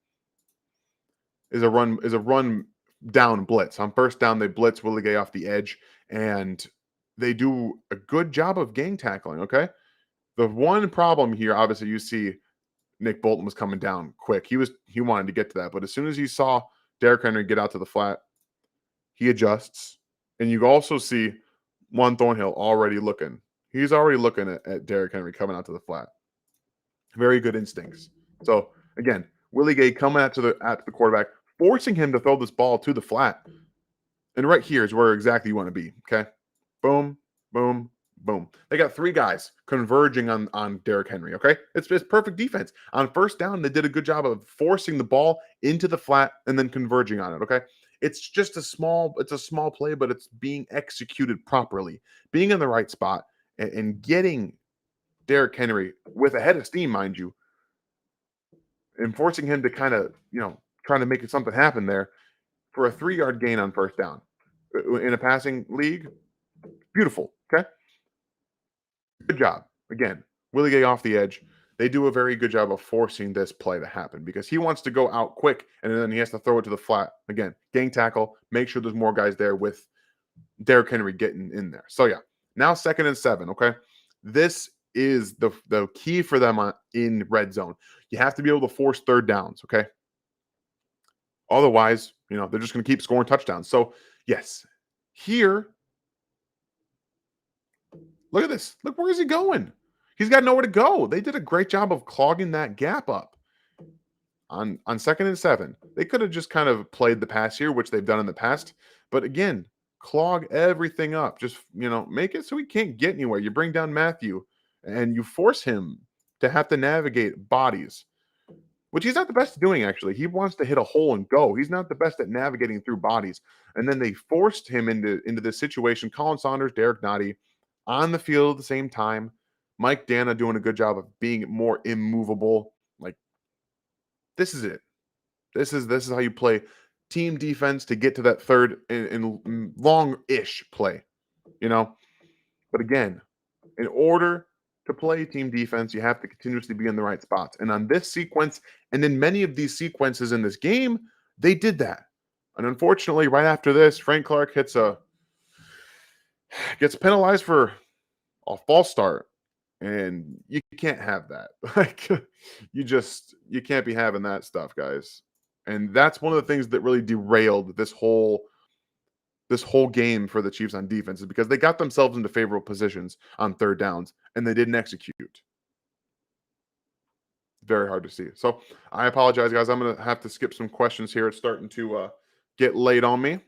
is a run down blitz. On first down, they blitz Willie Gay off the edge, and they do a good job of gang tackling. Okay. The one problem here, obviously, you see Nick Bolton was coming down quick. He wanted to get to that, but as soon as he saw Derrick Henry get out to the flat, he adjusts, and you also see Juan Thornhill already looking. He's already looking at Derrick Henry coming out to the flat. Very good instincts. So again, Willie Gay coming at the quarterback, forcing him to throw this ball to the flat. And right here is where exactly you want to be. Okay. Boom, boom, boom. They got 3 guys converging on Derrick Henry. Okay. It's perfect defense. On first down, they did a good job of forcing the ball into the flat and then converging on it. Okay. It's just a small play, but it's being executed properly, being in the right spot and getting Derrick Henry with a head of steam, mind you, and forcing him to kind of, trying to make it something happen there for a 3-yard gain on first down in a passing league. Beautiful. Okay. Good job. Again, Willie Gay off the edge. They do a very good job of forcing this play to happen because he wants to go out quick and then he has to throw it to the flat. Again, gang tackle, make sure there's more guys there with Derrick Henry getting in there. So yeah, now 2nd and 7. Okay. This is the key for them in red zone. You have to be able to force 3rd downs. Okay. Otherwise, they're just going to keep scoring touchdowns. So yes, here, look at this. Look, where is he going? He's got nowhere to go. They did a great job of clogging that gap up on 2nd and 7. They could have just kind of played the pass here, which they've done in the past. But again, clog everything up. Just, make it so he can't get anywhere. You bring down Mathieu and you force him to have to navigate bodies, which he's not the best at doing, actually. He wants to hit a hole and go. He's not the best at navigating through bodies. And then they forced him into this situation. Colin Saunders, Derek Nottie on the field at the same time. Mike Dana doing a good job of being more immovable. Like, this is it. This is how you play team defense to get to that 3rd and long-ish play, But again, in order to play team defense, you have to continuously be in the right spots. And on this sequence, and in many of these sequences in this game, they did that. And unfortunately, right after this, Frank Clark gets penalized for a false start. And you can't have that. Like, you can't be having that stuff, guys. And that's one of the things that really derailed this whole game for the Chiefs on defense, is because they got themselves into favorable positions on 3rd downs and they didn't execute. Very hard to see. So I apologize, guys. I'm going to have to skip some questions here. It's starting to get late on me.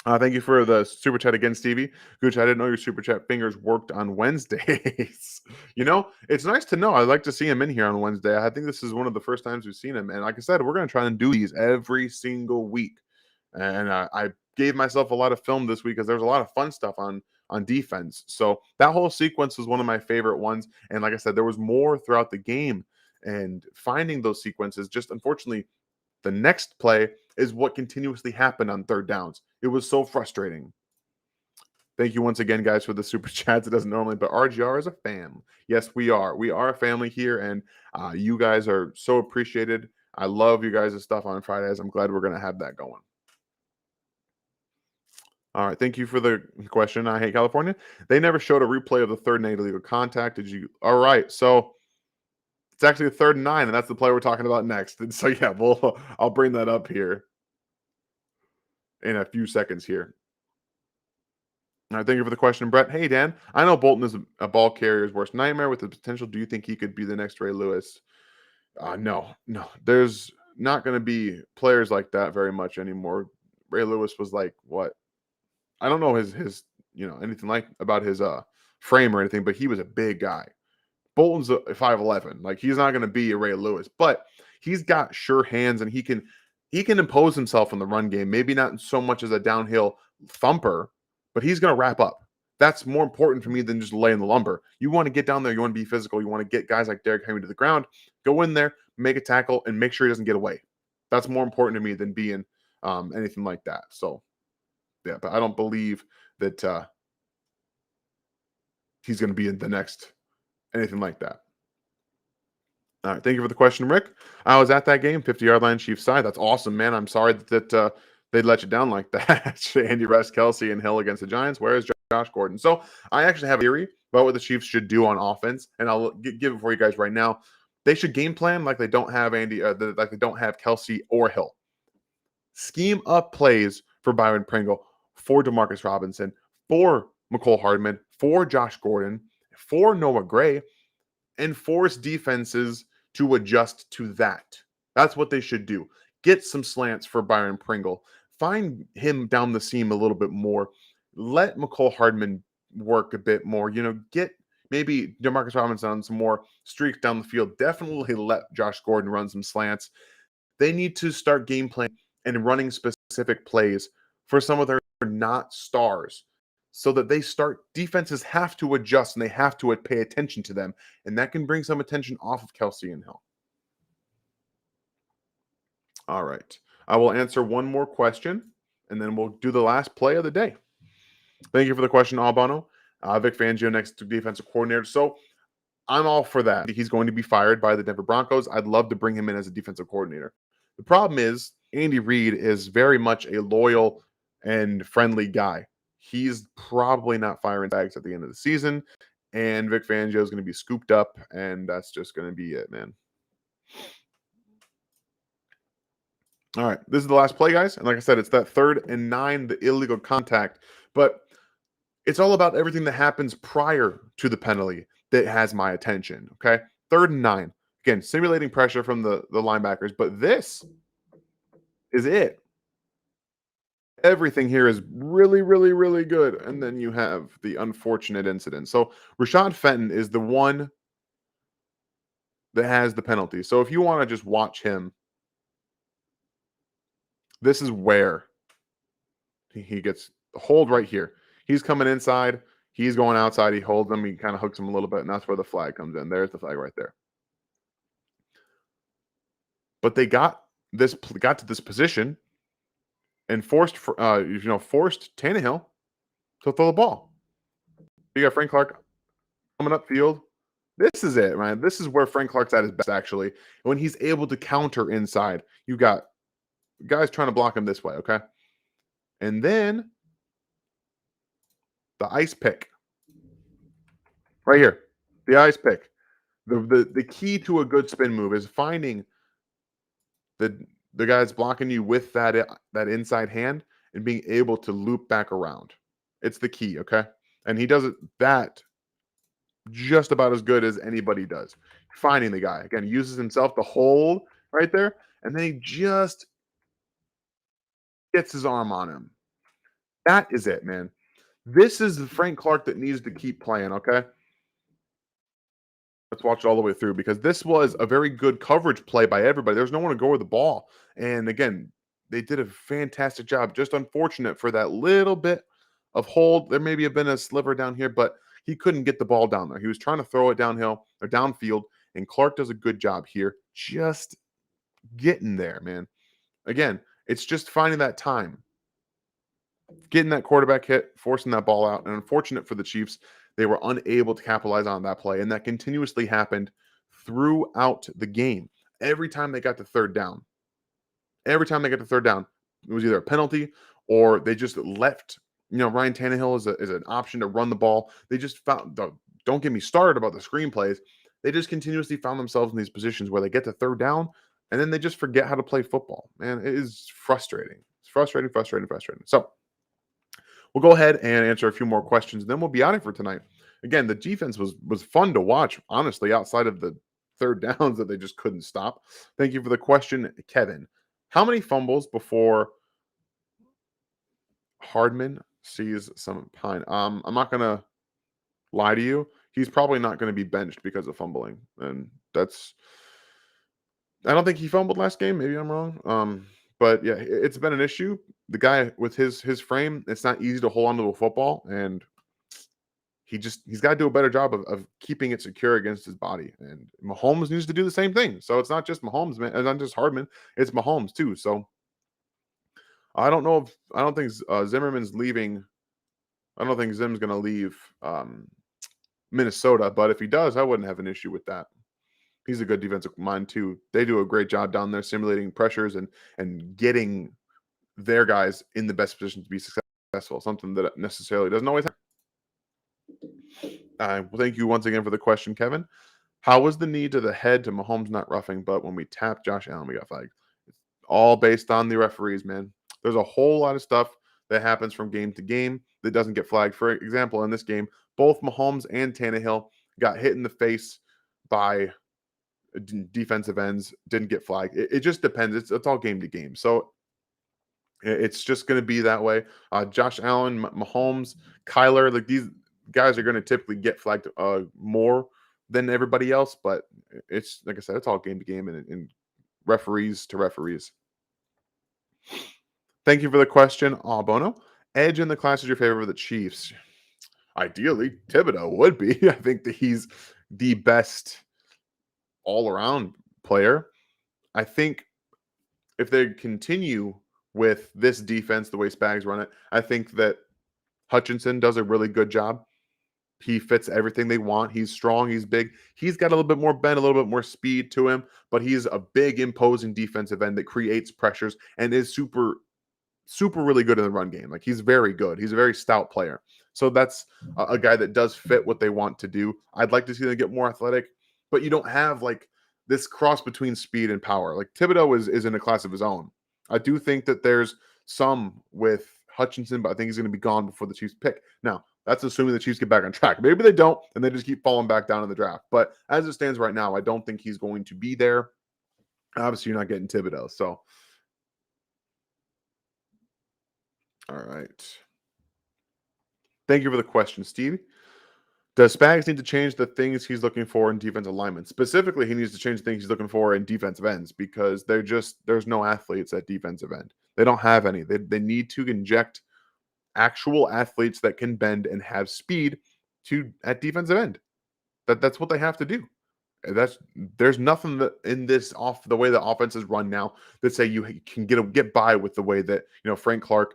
Thank you for the super chat again, Stevie. Gooch, I didn't know your super chat fingers worked on Wednesdays. It's nice to know. I'd like to see him in here on Wednesday. I think this is one of the first times we've seen him. And like I said, we're going to try and do these every single week. And I gave myself a lot of film this week because there's a lot of fun stuff on defense. So that whole sequence was one of my favorite ones. And like I said, there was more throughout the game. And finding those sequences, just unfortunately, the next play is what continuously happened on 3rd downs. It was so frustrating. Thank you once again, guys, for the super chats. It doesn't normally, but RGR is a fam. Yes, we are. We are a family here, and you guys are so appreciated. I love you guys' stuff on Fridays. I'm glad we're going to have that going. All right. Thank you for the question. I hate California. They never showed a replay of the 3rd and 8 illegal contact. Did you? All right. So it's actually a 3rd and 9, and that's the play we're talking about next. And so, yeah, I'll bring that up here in a few seconds here. All right, thank you for the question, Brett. Hey, Dan. I know Bolton is a ball carrier's worst nightmare with the potential. Do you think he could be the next Ray Lewis? No. There's not going to be players like that very much anymore. Ray Lewis was like, what? I don't know his anything like about his frame or anything, but he was a big guy. Bolton's a 5'11". Like, he's not going to be a Ray Lewis, but he's got sure hands and he can impose himself in the run game. Maybe not so much as a downhill thumper, but he's going to wrap up. That's more important for me than just laying the lumber. You want to get down there. You want to be physical. You want to get guys like Derrick Henry to the ground. Go in there, make a tackle, and make sure he doesn't get away. That's more important to me than being anything like that. So yeah, but I don't believe that he's going to be in the next anything like that. All right, thank you for the question, Rick. I was at that game, 50-yard line, Chiefs side. That's awesome, man. I'm sorry that they'd let you down like that. Andy Russ, Kelsey, and Hill against the Giants. Where is Josh Gordon? So I actually have a theory about what the Chiefs should do on offense, and I'll give it for you guys right now. They should game plan like they don't have like they don't have Kelsey or Hill. Scheme up plays for Byron Pringle, for Demarcus Robinson, for McCole Hardman, for Josh Gordon, for Noah Gray, and force defenses to adjust to that. That's what they should do. Get some slants for Byron Pringle. Find him down the seam a little bit more. Let McCole Hardman work a bit more. Get maybe Demarcus Robinson on some more streaks down the field. Definitely let Josh Gordon run some slants. They need to start game planning and running specific plays for some of their not stars, so that defenses have to adjust and they have to pay attention to them. And that can bring some attention off of Kelsey and Hill. All right. I will answer one more question, and then we'll do the last play of the day. Thank you for the question, Albano. Vic Fangio, next defensive coordinator. So I'm all for that. He's going to be fired by the Denver Broncos. I'd love to bring him in as a defensive coordinator. The problem is Andy Reid is very much a loyal and friendly guy. He's probably not firing bags at the end of the season, and Vic Fangio is going to be scooped up, and that's just going to be it, man. All right, this is the last play, guys. And like I said, it's that 3rd and 9, the illegal contact. But it's all about everything that happens prior to the penalty that has my attention, okay? 3rd and 9. Again, simulating pressure from the linebackers. But this is it. Everything here is really, really, really good. And then you have the unfortunate incident. So Rashad Fenton is the one that has the penalty. So if you want to just watch him, this is where he gets hold right here. He's coming inside. He's going outside. He holds him. He kind of hooks him a little bit, and that's where the flag comes in. There's the flag right there. But they got to this position and forced Tannehill to throw the ball. You got Frank Clark coming up field. This is it, man. This is where Frank Clark's at his best, actually. When he's able to counter inside, you got guys trying to block him this way, okay? And then the ice pick. Right here. The ice pick. The key to a good spin move is finding the guys blocking you with that inside hand and being able to loop back around. It's the key, okay? And he does that just about as good as anybody does. Finding the guy. Again, he uses himself to hold right there, and then he just gets his arm on him. That is it, man. This is the Frank Clark that needs to keep playing, okay? Let's watch it all the way through, because this was a very good coverage play by everybody. There's no one to go with the ball. And again, they did a fantastic job. Just unfortunate for that little bit of hold. There maybe have been a sliver down here, but he couldn't get the ball down there. He was trying to throw it downhill or downfield, and Clark does a good job here just getting there, man. Again, it's just finding that time, getting that quarterback hit, forcing that ball out. And unfortunate for the Chiefs, they were unable to capitalize on that play. And that continuously happened throughout the game. Every time they got to third down, it was either a penalty or they just left. Ryan Tannehill is an option to run the ball. They just found, don't get me started about the screenplays. They just continuously found themselves in these positions where they get to third down and then they just forget how to play football. Man, it is frustrating. It's frustrating. So we'll go ahead and answer a few more questions, and then we'll be out of here for tonight. Again, the defense was fun to watch, honestly, outside of the third downs that they just couldn't stop. Thank you for the question, Kevin. How many fumbles before Hardman sees some pine? I'm not going to lie to you. He's probably not going to be benched because of fumbling. And I don't think he fumbled last game. Maybe I'm wrong. But yeah, it's been an issue. The guy with his frame, it's not easy to hold onto a football, and he's got to do a better job of keeping it secure against his body. And Mahomes needs to do the same thing. So it's not just Mahomes, man. It's not just Hardman. It's Mahomes too. So I don't think Zimmerman's leaving. I don't think Zim's going to leave Minnesota. But if he does, I wouldn't have an issue with that. He's a good defensive mind too. They do a great job down there simulating pressures and getting their guys in the best position to be successful. Something that necessarily doesn't always happen. Well, thank you once again for the question, Kevin. How was the knee to the head to Mahomes not roughing, but when we tapped Josh Allen, we got flagged? It's all based on the referees, man. There's a whole lot of stuff that happens from game to game that doesn't get flagged. For example, in this game, both Mahomes and Tannehill got hit in the face by defensive ends, didn't get flagged. It just depends. It's all game to game. So it's just going to be that way. Josh Allen, Mahomes, Kyler, like these guys are going to typically get flagged more than everybody else, but it's like I said, it's all game to game and referees to referees. Thank you for the question, Bono. Edge in the class is your favorite of the Chiefs? Ideally, Thibodeau would be. I think that he's the best all-around player. I think if they continue with this defense, the way Spags run it, I think that Hutchinson does a really good job. He fits everything they want. He's strong. He's big. He's got a little bit more bend, a little bit more speed to him, but he's a big, imposing defensive end that creates pressures and is super really good in the run game. Like he's very good. He's a very stout player. So that's a guy that does fit what they want to do. I'd like to see them get more athletic, but you don't have like this cross between speed and power. Like Thibodeau is in a class of his own. I do think that there's some with Hutchinson, but I think he's going to be gone before the Chiefs pick. Now, that's assuming the Chiefs get back on track. Maybe they don't, and they just keep falling back down in the draft. But as it stands right now, I don't think he's going to be there. Obviously, you're not getting Thibodeau. So, all right. Thank you for the question, Steve. Does Spags need to change the things he's looking for in defensive alignment? Specifically, he needs to change the things he's looking for in defensive ends because there's no athletes at defensive end. They don't have any. They need to inject actual athletes that can bend and have speed at defensive end. That's what they have to do. There's nothing that in this off the way the offense is run now that say you can get by with the way that Frank Clark,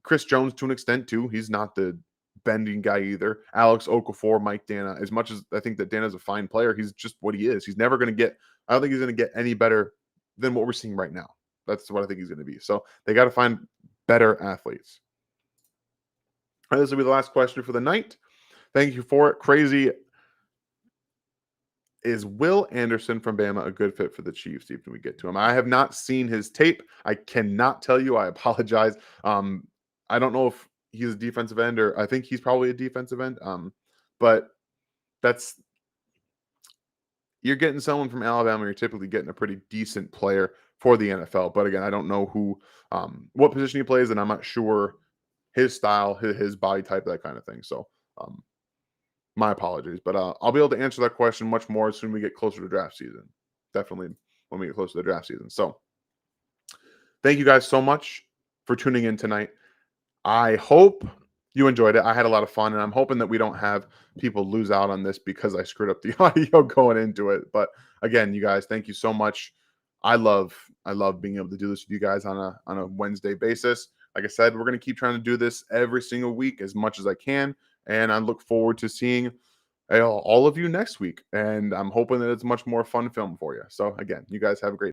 Chris Jones to an extent too. He's not the bending guy either. Alex Okafor, Mike Dana. As much as I think that Dana's a fine player, he's just what he is. He's never going to get. I don't think he's going to get any better than what we're seeing right now. That's what I think he's going to be. So they got to find better athletes. All right, this will be the last question for the night. Thank you for it. Crazy. Is Will Anderson from Bama a good fit for the Chiefs? Even we get to him. I have not seen his tape. I cannot tell you. I apologize. I don't know if he's a defensive end or I think he's probably a defensive end. But you're getting someone from Alabama. You're typically getting a pretty decent player for the NFL. But again, I don't know what position he plays, and I'm not sure his style, his body type, that kind of thing. So, my apologies, but I'll be able to answer that question much more as soon as we get closer to draft season. Definitely when we get closer to the draft season. So thank you guys so much for tuning in tonight. I hope you enjoyed it. I had a lot of fun, and I'm hoping that we don't have people lose out on this because I screwed up the audio going into it. But again, you guys, thank you so much. I love being able to do this with you guys on a Wednesday basis. Like I said, we're going to keep trying to do this every single week as much as I can. And I look forward to seeing all of you next week. And I'm hoping that it's much more fun film for you. So again, you guys have a great